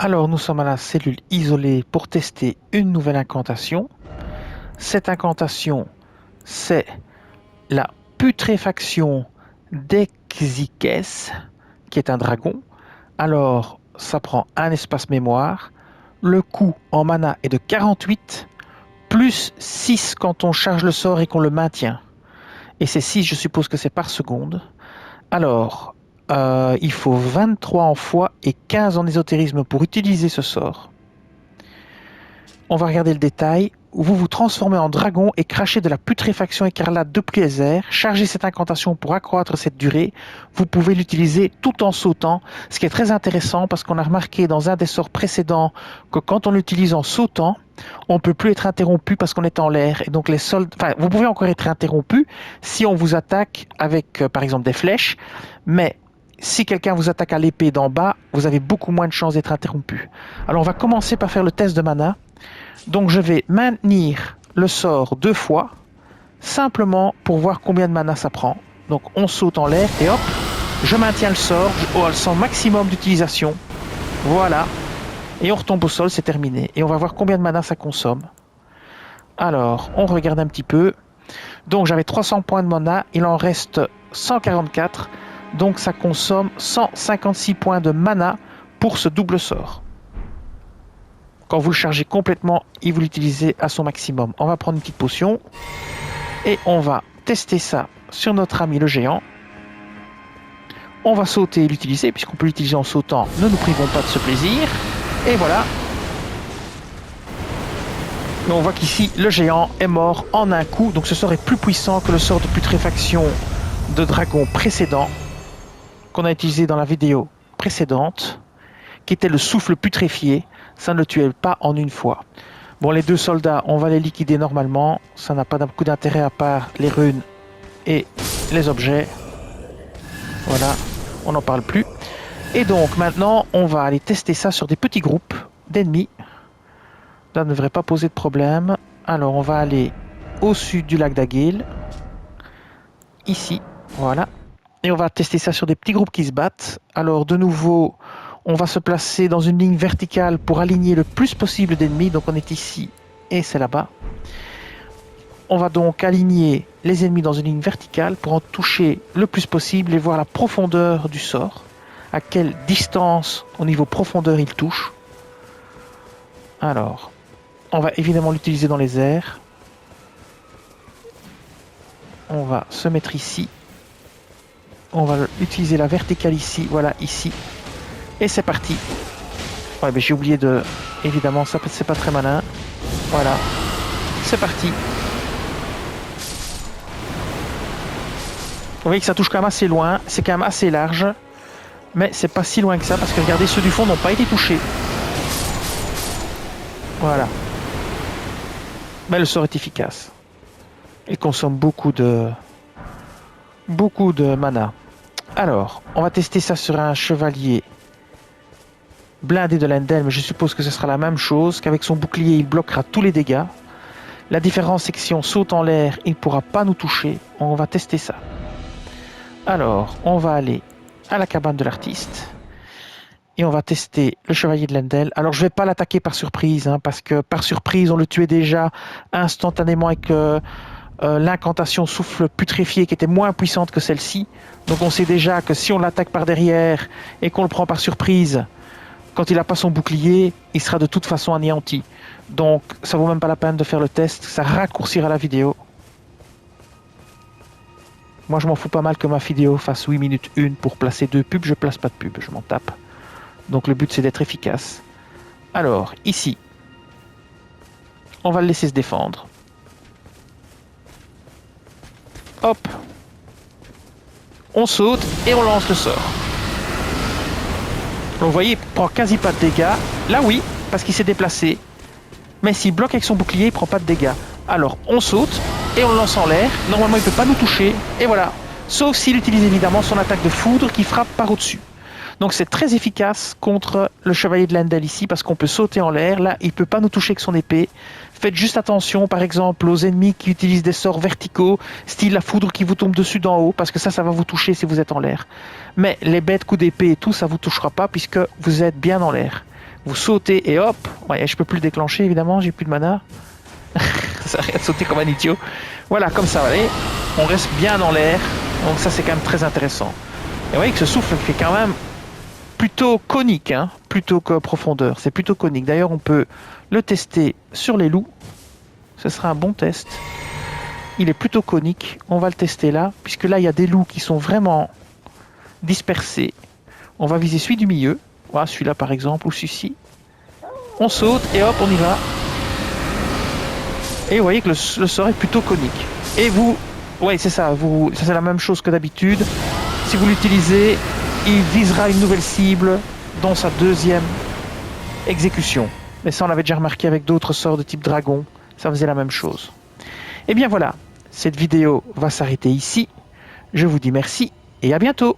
Alors, nous sommes à la cellule isolée pour tester une nouvelle incantation. Cette incantation, c'est la putréfaction d'Exikès, qui est un dragon. Alors, ça prend un espace mémoire. Le coût en mana est de 48, plus 6 quand on charge le sort et qu'on le maintient. Et c'est 6, je suppose que c'est par seconde. Alors, il faut 23 en foi et 15 en ésotérisme pour utiliser ce sort. On va regarder le détail. Vous vous transformez en dragon et crachez de la putréfaction écarlate depuis les airs. Chargez cette incantation pour accroître cette durée. Vous pouvez l'utiliser tout en sautant, ce qui est très intéressant parce qu'on a remarqué dans un des sorts précédents que quand on l'utilise en sautant, on ne peut plus être interrompu parce qu'on est en l'air. Et donc les soldats, enfin, vous pouvez encore être interrompu si on vous attaque avec, par exemple, des flèches, mais si quelqu'un vous attaque à l'épée d'en bas, vous avez beaucoup moins de chances d'être interrompu. Alors on va commencer par faire le test de mana. Donc je vais maintenir le sort 2 fois, simplement pour voir combien de mana ça prend. Donc on saute en l'air et hop, je maintiens le sort sans maximum d'utilisation. Voilà. Et on retombe au sol, c'est terminé. Et on va voir combien de mana ça consomme. Alors, on regarde un petit peu. Donc j'avais 300 points de mana, il en reste 144. Donc ça consomme 156 points de mana pour ce double sort. Quand vous le chargez complètement et vous l'utilisez à son maximum. On va prendre une petite potion et on va tester ça sur notre ami le géant. On va sauter et l'utiliser puisqu'on peut l'utiliser en sautant. Ne nous privons pas de ce plaisir. Et voilà. Et on voit qu'ici le géant est mort en un coup. Donc ce sort est plus puissant que le sort de putréfaction de dragon précédent qu'on a utilisé dans la vidéo précédente, qui était le souffle putréfié. Ça ne le tuait pas en une fois. Bon, les deux soldats, on va les liquider normalement. Ça n'a pas beaucoup d'intérêt à part les runes et les objets. Voilà, on n'en parle plus. Et donc maintenant, on va aller tester ça sur des petits groupes d'ennemis. Ça ne devrait pas poser de problème. Alors, on va aller au sud du lac d'Aguil. Ici, voilà. Et on va tester ça sur des petits groupes qui se battent. Alors, de nouveau, on va se placer dans une ligne verticale pour aligner le plus possible d'ennemis. Donc on est ici et c'est là-bas. On va donc aligner les ennemis dans une ligne verticale pour en toucher le plus possible et voir la profondeur du sort. À quelle distance au niveau profondeur il touche. Alors, on va évidemment l'utiliser dans les airs. On va se mettre ici. On va utiliser la verticale ici. Voilà, ici. Et c'est parti. Ouais, mais j'ai oublié de... Évidemment, ça c'est pas très malin. Voilà. C'est parti. Vous voyez que ça touche quand même assez loin. C'est quand même assez large. Mais c'est pas si loin que ça parce que regardez, ceux du fond n'ont pas été touchés. Voilà. Mais le sort est efficace. Il consomme beaucoup de mana. Alors, on va tester ça sur un chevalier blindé de Lendel, mais je suppose que ce sera la même chose, qu'avec son bouclier, il bloquera tous les dégâts. La différence, c'est que si on saute en l'air, il ne pourra pas nous toucher. On va tester ça. Alors, on va aller à la cabane de l'artiste. Et on va tester le chevalier de Lendel. Alors, je ne vais pas l'attaquer par surprise, parce que par surprise, on le tuait déjà instantanément avec l'incantation souffle putréfié qui était moins puissante que celle-ci. Donc, on sait déjà que si on l'attaque par derrière et qu'on le prend par surprise, quand il n'a pas son bouclier, il sera de toute façon anéanti. Donc, ça vaut même pas la peine de faire le test. Ça raccourcira la vidéo. Moi, je m'en fous pas mal que ma vidéo fasse 8 minutes 1 pour placer 2 pubs. Je place pas de pubs, je m'en tape. Donc, le but, c'est d'être efficace. Alors, ici, on va le laisser se défendre. Hop. On saute et on lance le sort. Donc vous voyez, il prend quasi pas de dégâts. Là oui, parce qu'il s'est déplacé. Mais s'il bloque avec son bouclier, il prend pas de dégâts. Alors on saute et on le lance en l'air. Normalement il ne peut pas nous toucher. Et voilà. Sauf s'il utilise évidemment son attaque de foudre qui frappe par au-dessus. Donc c'est très efficace contre le chevalier de Lendel ici parce qu'on peut sauter en l'air. Là il ne peut pas nous toucher avec son épée. Faites juste attention par exemple aux ennemis qui utilisent des sorts verticaux, style la foudre qui vous tombe dessus d'en haut, parce que ça va vous toucher si vous êtes en l'air. Mais les bêtes coups d'épée et tout, ça vous touchera pas puisque vous êtes bien en l'air. Vous sautez et hop. Ouais, je peux plus le déclencher évidemment, j'ai plus de mana. Ça sert à rien de sauter comme un idiot. Voilà, comme ça, allez. On reste bien dans l'air. Donc ça c'est quand même très intéressant. Et vous voyez que ce souffle fait quand même plutôt conique, hein, plutôt que profondeur. C'est plutôt conique. D'ailleurs, on peut le tester sur les loups. Ce sera un bon test. Il est plutôt conique. On va le tester là, puisque là, il y a des loups qui sont vraiment dispersés. On va viser celui du milieu. Voilà, celui-là par exemple, ou celui-ci. On saute et hop, on y va. Et vous voyez que le sort est plutôt conique. Et vous, ouais, c'est ça. Ça c'est la même chose que d'habitude. Si vous l'utilisez, il visera une nouvelle cible dans sa deuxième exécution. Mais ça, on l'avait déjà remarqué avec d'autres sorts de type dragon. Ça faisait la même chose. Et bien voilà, cette vidéo va s'arrêter ici. Je vous dis merci et à bientôt.